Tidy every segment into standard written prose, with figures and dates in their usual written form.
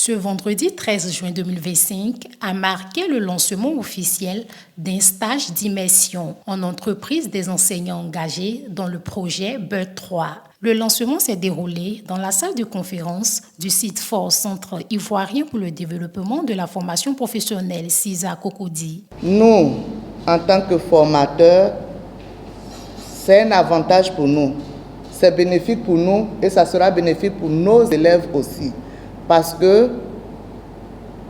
Ce vendredi 13 juin 2025 a marqué le lancement officiel d'un stage d'immersion en entreprise des enseignants engagés dans le projet BEUT 3. Le lancement s'est déroulé dans la salle de conférence du site FOR, Centre ivoirien pour le développement de la formation professionnelle, CISA Cocody. Nous, en tant que formateurs, c'est un avantage pour nous, c'est bénéfique pour nous et ça sera bénéfique pour nos élèves aussi. Parce que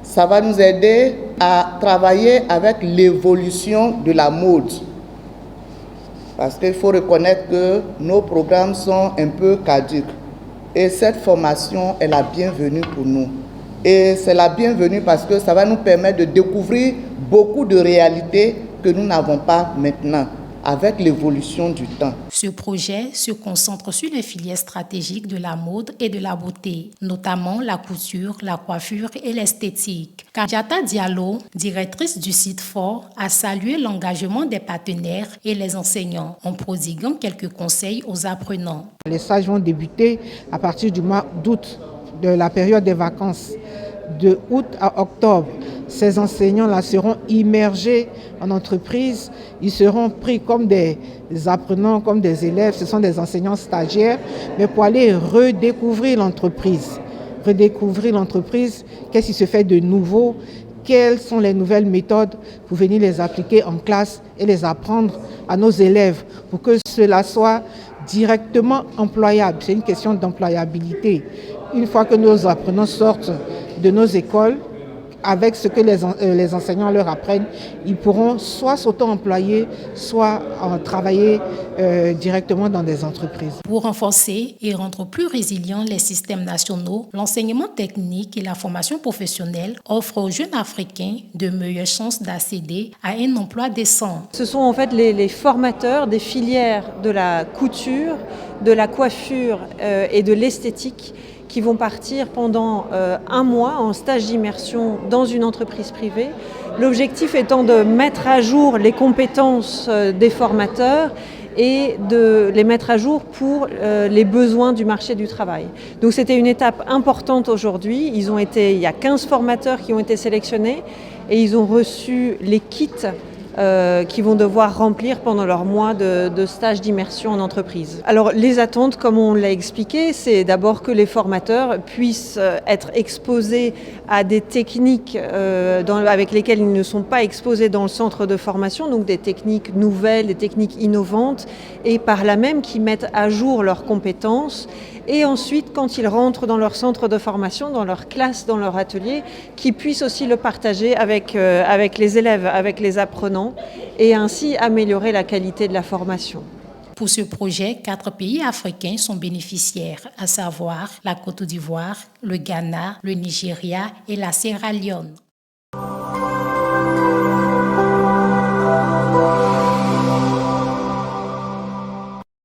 ça va nous aider à travailler avec l'évolution de la mode. Parce qu'il faut reconnaître que nos programmes sont un peu caducs. Et cette formation est la bienvenue pour nous. Et c'est la bienvenue parce que ça va nous permettre de découvrir beaucoup de réalités que nous n'avons pas maintenant, avec l'évolution du temps. Ce projet se concentre sur les filières stratégiques de la mode et de la beauté, notamment la couture, la coiffure et l'esthétique. Kadiata Diallo, directrice du site FOR, a salué l'engagement des partenaires et les enseignants en prodiguant quelques conseils aux apprenants. Les stages vont débuter à partir du mois d'août, de la période des vacances. De août à octobre, ces enseignants-là seront immergés en entreprise. Ils seront pris comme des apprenants, comme des élèves. Ce sont des enseignants stagiaires, mais pour aller redécouvrir l'entreprise. Redécouvrir l'entreprise, qu'est-ce qui se fait de nouveau, quelles sont les nouvelles méthodes pour venir les appliquer en classe et les apprendre à nos élèves pour que cela soit directement employable. C'est une question d'employabilité. Une fois que nos apprenants sortent de nos écoles, avec ce que les enseignants leur apprennent, ils pourront soit s'auto-employer, soit travailler directement dans des entreprises. Pour renforcer et rendre plus résilients les systèmes nationaux, l'enseignement technique et la formation professionnelle offrent aux jeunes Africains de meilleures chances d'accéder à un emploi décent. Ce sont en fait les formateurs des filières de la couture, de la coiffure et de l'esthétique qui vont partir pendant un mois en stage d'immersion dans une entreprise privée. L'objectif étant de mettre à jour les compétences des formateurs et de les mettre à jour pour les besoins du marché du travail. Donc c'était une étape importante aujourd'hui. Il y a 15 formateurs qui ont été sélectionnés et ils ont reçu les kits qu'ils vont devoir remplir pendant leur mois de stage d'immersion en entreprise. Alors les attentes, comme on l'a expliqué, c'est d'abord que les formateurs puissent être exposés à des techniques avec lesquelles ils ne sont pas exposés dans le centre de formation, donc des techniques nouvelles, des techniques innovantes, et par là même qui mettent à jour leurs compétences. Et ensuite, quand ils rentrent dans leur centre de formation, dans leur classe, dans leur atelier, qu'ils puissent aussi le partager avec les élèves, avec les apprenants, et ainsi améliorer la qualité de la formation. Pour ce projet, 4 pays africains sont bénéficiaires, à savoir la Côte d'Ivoire, le Ghana, le Nigeria et la Sierra Leone.